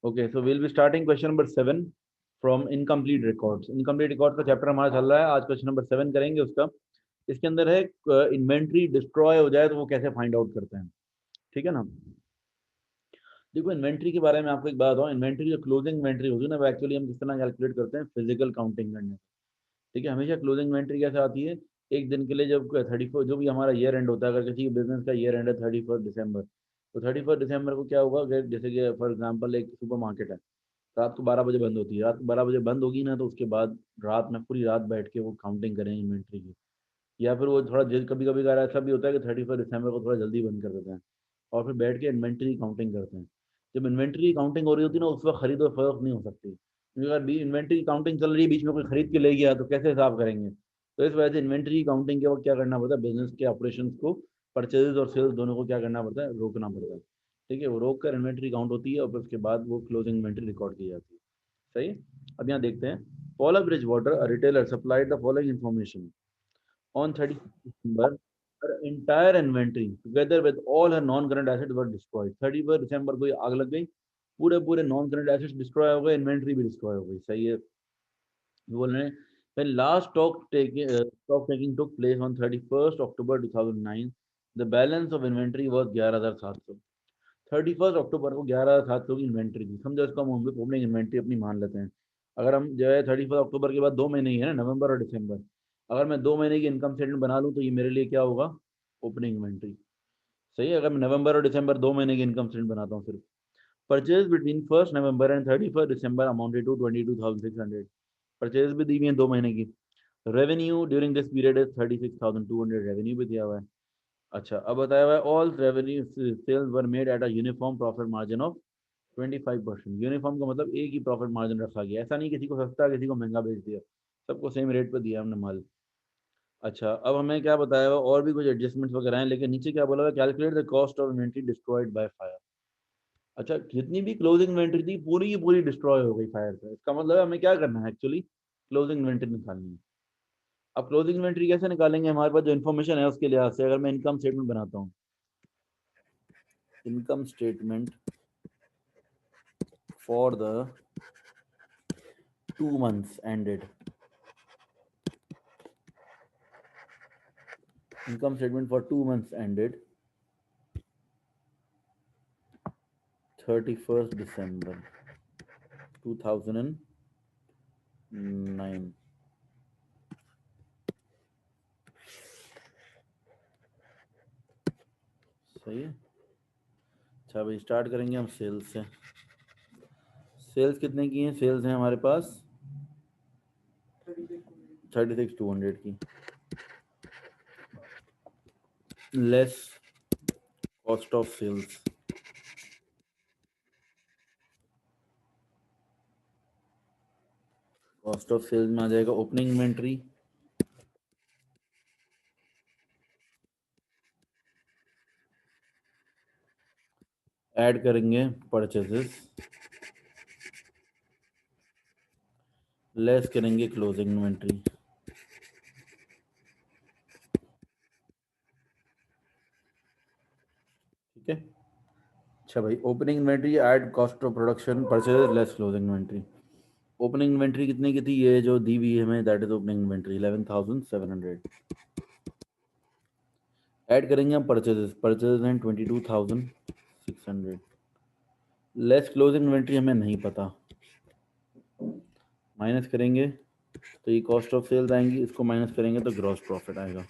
Okay, so will be starting question number 7 from incomplete records. Incomplete records का chapter हमारा चल रहा है, आज क्वेश्चन नंबर 7 करेंगे उसका। इसके अंदर है इन्वेंट्री डिस्ट्रॉय हो जाए तो वो कैसे फाइंड आउट करते हैं, ठीक है ना। देखो इन्वेंट्री के बारे में आपको एक बात बताऊं, इन्वेंट्री जो क्लोजिंग इन्वेंट्री होगी ना, वो एक्चुअली हम किस तरह कैलकुलेट करते हैं, फिजिकल काउंटिंग करने। ठीक है, हमेशा क्लोजिंग इन्वेंट्री कैसे आती है, एक दिन के लिए जब 34 जो भी हमारा ईयर एंड होता है, अगर किसी बिजनेस का ईयर एंड है 31 दिसंबर, तो 31 दिसंबर को क्या होगा, अगर जैसे कि फॉर एग्जांपल एक सुपर मार्केट है, रात को 12 बजे बंद होती है, रात को 12 बजे बंद होगी ना, तो उसके बाद रात में पूरी रात बैठ के वो काउंटिंग करें इन्वेंट्री की। या फिर वो थोड़ा कभी कभी ऐसा भी होता है कि 31 दिसंबर को थोड़ा जल्दी बंद कर देते हैं और फिर बैठ के इन्वेंट्री काउंटिंग करते हैं। जब इन्वेंट्री काउंटिंग हो रही होती है ना, उस वक्त खरीद और फरोख्त नहीं हो सकती, क्योंकि अगर इन्वेंट्री काउंटिंग चल रही है, बीच में कोई खरीद के ले गया तो कैसे हिसाब करेंगे। तो इस वजह से इन्वेंट्री काउंटिंग के वक्त क्या करना पड़ता है, बिजनेस के ऑपरेशन को, परचेजेस और सेल्स दोनों को क्या करना पड़ता है, रोकना पड़ता है। ठीक है, वो रोक कर इन्वेंट्री काउंट होती है और फिर उसके बाद वो क्लोजिंग इन्वेंट्री रिकॉर्ड की जाती है। सही है? अब यहाँ देखते हैं, पॉला bridge water retailer supplied the following information on 31st December, her entire inventory together with all her non-current assets were destroyed। 31 दिसंबर को ये आग लग गई, पूरे पूरे नॉन करंट एसेट्स डिस्ट्रॉय हो गए, इन्वेंट्री भी डिस्ट्रॉय हो गई। सही है, बोल रहे हैं when last stock taking took place on 31st October 2009, the balance of inventory was 11,700। 31 अक्टूबर को 11,700 की इन्वेंट्री थी, समझो इसको हम ओपनिंग इन्वेंट्री अपनी मान लेते हैं। अगर हम जो है 31 अक्टूबर के बाद 2 महीने ही है ना, नवंबर और दिसंबर, अगर मैं 2 महीने की इनकम स्टेटमेंट बना लूँ तो ये मेरे लिए क्या होगा, ओपनिंग इन्वेंट्री। सही है, अगर मैं नवंबर और दिसंबर 2 महीने की इनकम स्टेटमेंट बनाता हूँ सिर्फ। Purchase between 1 November and 31 December amounted to 22,600। Purchase भी दी हुई है 2 महीने की। Revenue during this period is 36,200, revenue भी दिया हुआ है। अच्छा, अब बताया हुआ है all revenue sales were made at a uniform profit margin of 25%। Uniform का मतलब एक ही प्रॉफिट मार्जिन रखा गया, ऐसा नहीं किसी को सस्ता किसी को महंगा बेच दिया, सबको सेम रेट पर दिया हमने माल। अच्छा, अब हमें क्या बताया हुआ, और भी कुछ एडजस्टमेंट्स वगैरह हैं, लेकिन नीचे क्या बोला हुआ, calculate the cost of inventory destroyed by fire. अच्छा, जितनी भी क्लोजिंग इन्वेंट्री थी पूरी की पूरी डिस्ट्रॉय हो गई फायर से, इसका मतलब हमें क्या करना है, एक्चुअली क्लोजिंग इन्वेंट्री निकालनी है। अब क्लोजिंग इन्वेंट्री कैसे निकालेंगे, हमारे पास जो इन्फॉर्मेशन है उसके लिहाज से, अगर मैं इनकम स्टेटमेंट बनाता हूँ, income statement for the 2 months ended, income statement for 2 months ended 31st December 2009। सही है। अच्छा भाई, स्टार्ट करेंगे हम सेल्स से। सेल्स कितने की हैं, सेल्स हैं हमारे पास 36,200 की, less cost of sales. Cost of sales में आ जाएगा ओपनिंग इन्वेंट्री, ऐड करेंगे परचेजेस, लेस करेंगे क्लोजिंग इन्वेंट्री। ठीक है। अच्छा भाई, opening inventory add cost of production purchase less closing inventory. Opening inventory कितने की थी, ये जो दी हुई है हमें, that is opening inventory 11,700। Add करेंगे हम परचेजेस, परचेजेस हैं 22,600। लेस क्लोजिंग इन्वेंट्री हमें नहीं पता, माइनस करेंगे तो ये कॉस्ट ऑफ सेल्स आएंगी, इसको माइनस करेंगे तो ग्रॉस प्रॉफिट आएगा।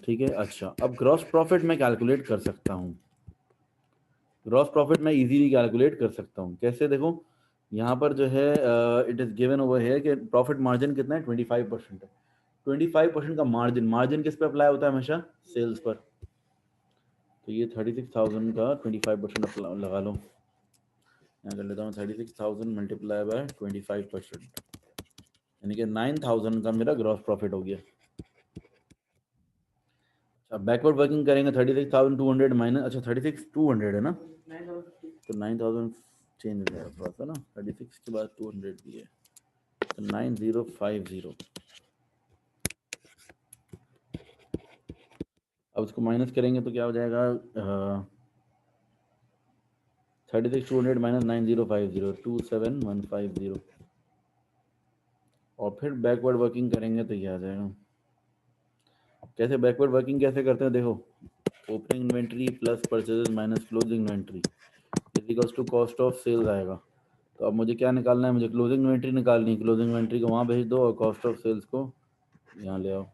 ठीक है। अच्छा, अब ग्रॉस प्रॉफिट मैं कैलकुलेट कर सकता हूँ, ग्रॉस प्रॉफिट मैं इजीली कैलकुलेट कर सकता हूँ। कैसे, देखो यहाँ पर जो है इट इज़ गिवन ओवर है कि प्रॉफिट मार्जिन कितना है, 25% है। 25% का मार्जिन, मार्जिन किस पे अप्लाई होता है, हमेशा सेल्स पर। तो ये 36,000 का 25% लगा लो, यहाँ कर लेता हूँ 36,000 मल्टीप्लाई बाय 25%, यानी कि 9,000 का मेरा ग्रॉस प्रॉफिट हो गया। अच्छा, बैकवर्ड वर्किंग करेंगे 36,200 माइनस, अच्छा 36,200 है ना, तो 9,000 चेंज हो जाएगा थोड़ा सा ना, 36 के बाद 200 भी है, तो 9050। अब इसको माइनस करेंगे तो क्या हो जाएगा, 36,200 माइनस 9050 27,150 और फिर बैकवर्ड वर्किंग करेंगे तो ये आ जाएगा। कैसे बैकवर्ड वर्किंग कैसे करते हैं देखो, opening inventory plus purchases minus closing inventory equals to cost of sales आएगा। तो अब मुझे क्या निकालना है, मुझे क्लोजिंग इन्वेंट्री निकालनी है। क्लोजिंग इन्वेंट्री को वहाँ भेज दो और कॉस्ट ऑफ सेल्स को यहाँ ले आओ,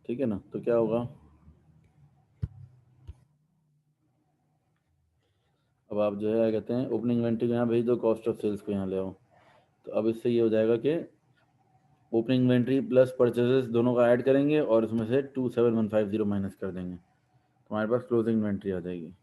ठीक है ना। तो क्या होगा, अब आप जो है कहते हैं ओपनिंग इन्वेंट्री को यहाँ भेज दो, कॉस्ट ऑफ सेल्स को यहाँ ले आओ। तो अब इससे ये हो जाएगा कि ओपनिंग इन्वेंट्री प्लस परचेजेस दोनों का ऐड करेंगे और उसमें से 27,150 माइनस कर देंगे, तो हमारे पास क्लोजिंग इन्वेंट्री आ जाएगी।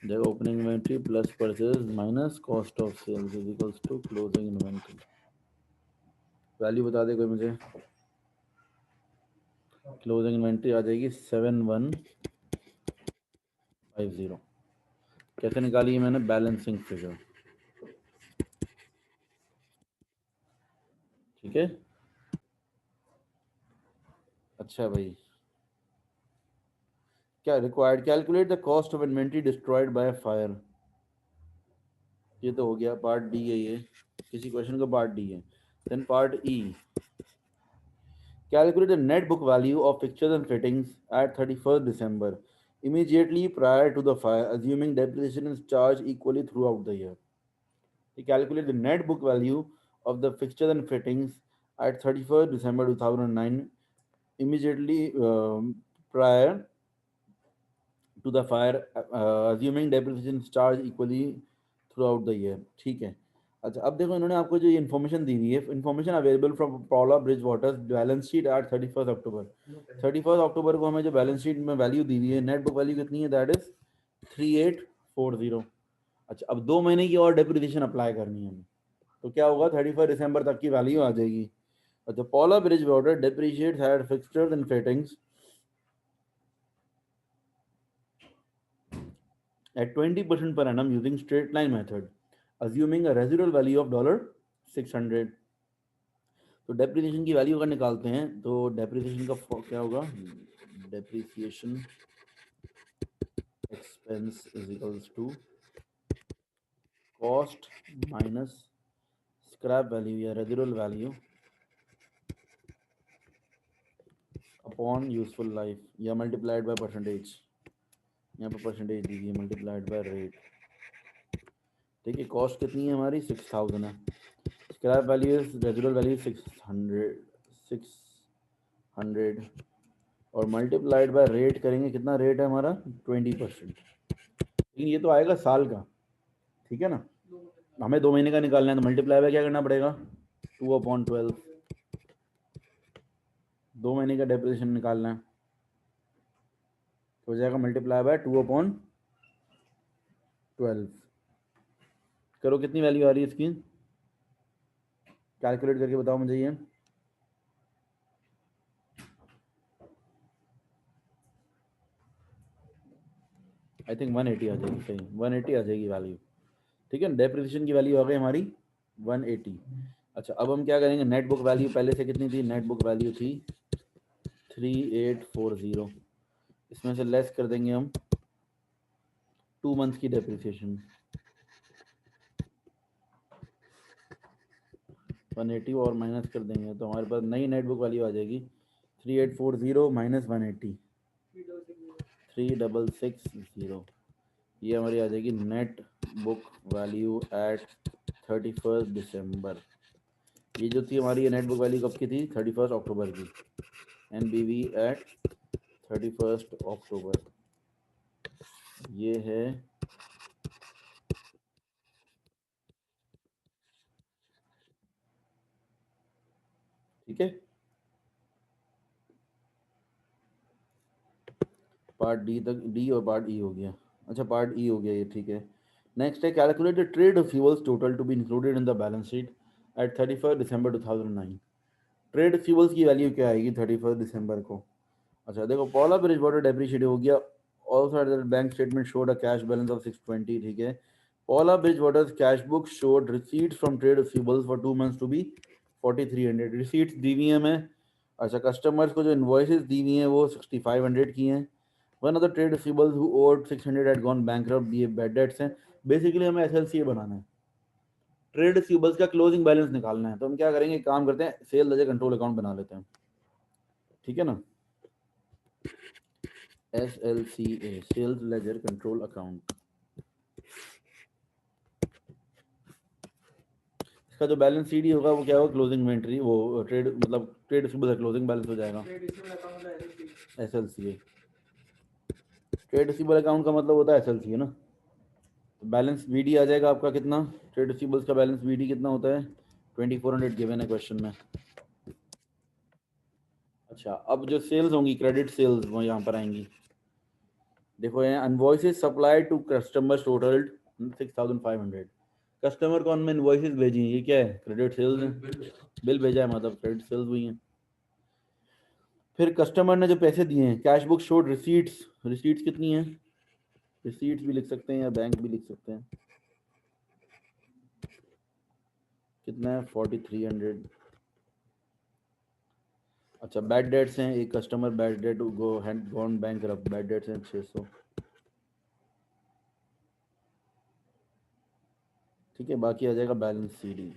देखो opening inventory plus purchase minus cost of sales is equals to closing inventory. Value बता दे कोई मुझे। क्लोजिंग इन्वेंट्री आ जाएगी 7150। कैसे निकाली है मैंने, बैलेंसिंग फिगर, ठीक है। अच्छा भाई, क्या required, calculate the cost of inventory destroyed by fire. ये तो हो गया, पार्ट डी है ये, किसी क्वेश्चन का पार्ट डी है। Then part e, calculate the net book value of fixtures and fittings at 31st December immediately prior to the fire, assuming depreciation is charged equally throughout the year. We calculate the net book value of the fixtures and fittings at 31st December 2009 immediately prior to the fire, assuming depreciation is charged equally throughout the year, ठीक है। अच्छा अब देखो इन्होंने आपको जो ये information दी हुई है, information available from पॉला Bridge waters balance sheet at 31 अक्टूबर। 31 अक्टूबर को हमें जो बैलेंस शीट में वैल्यू दी हुई है, नेट बुक वैल्यू कितनी है, दैट इज 3840। अच्छा अब 2 महीने की और डेप्रिसिएशन अप्लाई करनी है हमें, तो क्या होगा, 31 दिसंबर तक की वैल्यू आ जाएगी। अच्छा Paula Bridgewater depreciates at fixtures and fittings at 20% per annum using straight line method, assuming a residual value of $600। तो डेप्रिसिएशन की वैल्यू अगर निकालते हैं तो डेप्रिसिएशन का क्या होगा, depreciation expense is equals to cost minus scrap value या residual value upon useful life या मल्टीप्लाइड बाय परसेंटेज। यहाँ पर परसेंटेज दीजिए, मल्टीप्लाइड बाय रेट, ठीक है। कॉस्ट कितनी है हमारी, 6000 है। स्क्रैप वैल्यू रेजिडुअल वैल्यू 600 और मल्टीप्लाइड बाय रेट करेंगे, कितना रेट है हमारा, 20%। लेकिन ये तो आएगा साल का, ठीक है ना। हमें 2 महीने का निकालना है तो मल्टीप्लाई बाय क्या करना पड़ेगा, 2/12। 2 महीने का डेप्रिसिएशन निकालना है तो हो जाएगा मल्टीप्लाई बाय 2/12। करो कितनी वैल्यू आ रही है इसकी, कैलकुलेट करके बताओ मुझे ये। आई थिंक 180 आ जाएगी, सही 180 आ जाएगी वैल्यू, ठीक है। डेप्रिसिएशन की वैल्यू आ गई हमारी 180। अच्छा अब हम क्या करेंगे, नेट बुक वैल्यू पहले से कितनी थी, नेट बुक वैल्यू थी 3840, इसमें से लेस कर देंगे हम 2 मंथ्स की डेप्रिसिएशन, 180 और माइनस कर देंगे तो हमारे पास नई नेट बुक वैल्यू आ जाएगी 3840 माइनस 180 3660। ये हमारी आ जाएगी नेट बुक वैल्यू एट 31 दिसंबर। ये जो थी हमारी नेट बुक वैल्यू कब की थी, 31 अक्टूबर की। NBV एट 31 अक्टूबर, ये है ठीक है। पार्ट डी तक, डी और पार्ट ई हो गया। अच्छा पार्ट ई हो गया ये, ठीक है। नेक्स्ट है calculate the trade fuels total two be included in the balance sheet at 31 December 2009। Trade fuels की वैल्यू क्या आएगी 31 दिसंबर को। अच्छा देखो पॉला ब्रिज वाटर डेप्रिशिएट हो गया, also at the bank statement showed a cash balance of 620, ठीक है। Paula Bridge Waters cash book showed receipts from trade receivables for 2 months to be 4300। Receipts दी हुई है हमें। अच्छा कस्टमर्स को जो इनवॉइसेस दी हुई हैं वो 6500 की हैं। One of the trade receivables who owed 600 had gone bankrupt, ये बैड डेट्स हैं। बेसिकली हमें एसएलसीए बनाना है, ट्रेड रिसीवेबल्स का क्लोजिंग बैलेंस निकालना है। तो हम क्या करेंगे, काम करते हैं, सेल लेजर कंट्रोल अकाउंट बना लेते हैं, ठीक है ना। SLCA, sales ledger control account. इसका जो बैलेंस सीडी होगा वो क्या होगा, क्लोजिंग इन्वेंटरी, वो ट्रेड मतलब ट्रेड रिसीवेबल का क्लोजिंग बैलेंस हो जाएगा SLCA। ट्रेड रिसीवेबल अकाउंट का मतलब होता है SLCA ना। तो बैलेंस VD आ जाएगा आपका कितना, ट्रेड रिसीवेबल्स का बैलेंस VD कितना होता है, 2400 गिवन है क्वेश्चन में। अच्छा, अब जो सेल्स होंगी, क्रेडिट सेल्स, वो यहाँ पर आएंगी। देखो यहाँ invoices supplied to customers totalled 6500। Customer को हमने इनवॉइसेस भेजी, ये क्या है, क्रेडिट सेल्स है, बिल भेजा है मतलब क्रेडिट सेल्स हुई हैं। फिर कस्टमर ने जो पैसे दिए हैं, cash book showed receipts, receipts कितनी है, रिसीट्स भी लिख सकते हैं या बैंक भी लिख सकते हैं, कितना है 4300। अच्छा, बैड डेट्स हैं, एक customer bad debt go had gone bankrupt, bad debts हैं 600, ठीक है। बाकी आ जाएगा बैलेंस सीडी।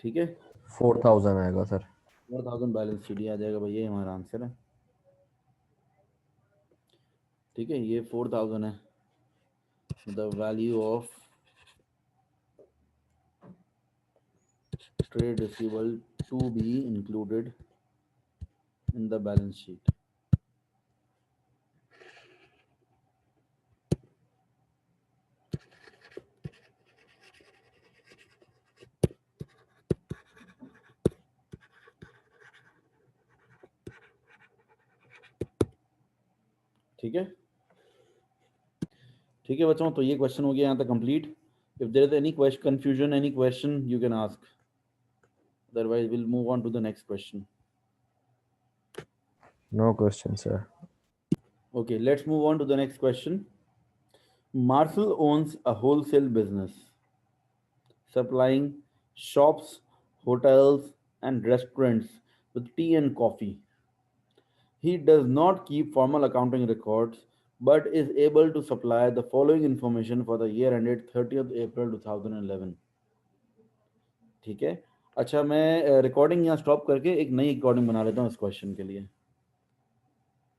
ठीक है, 4000 आएगा सर। 4000 बैलेंस सीडी आ जाएगा भैया, ये हमारा आंसर है, ठीक है। ये 4000 है, the value of trade receivable to be included in the balance sheet. ठीक है, ठीक है बच्चों, तो ये क्वेश्चन हो गया यहाँ तक complete. If there is any question confusion, any question you can ask, otherwise will move on to the next question. No question sir. Okay, let's move on to the next question. Marcel owns a wholesale business supplying shops, hotels, and restaurants with tea and coffee. He does not keep formal accounting records but is able to supply the following information for the year ended 30th April 2011. ठीक है। अच्छा, मैं recording यहाँ stop करके एक नई recording बना लेता हूँ इस क्वेश्चन के लिए।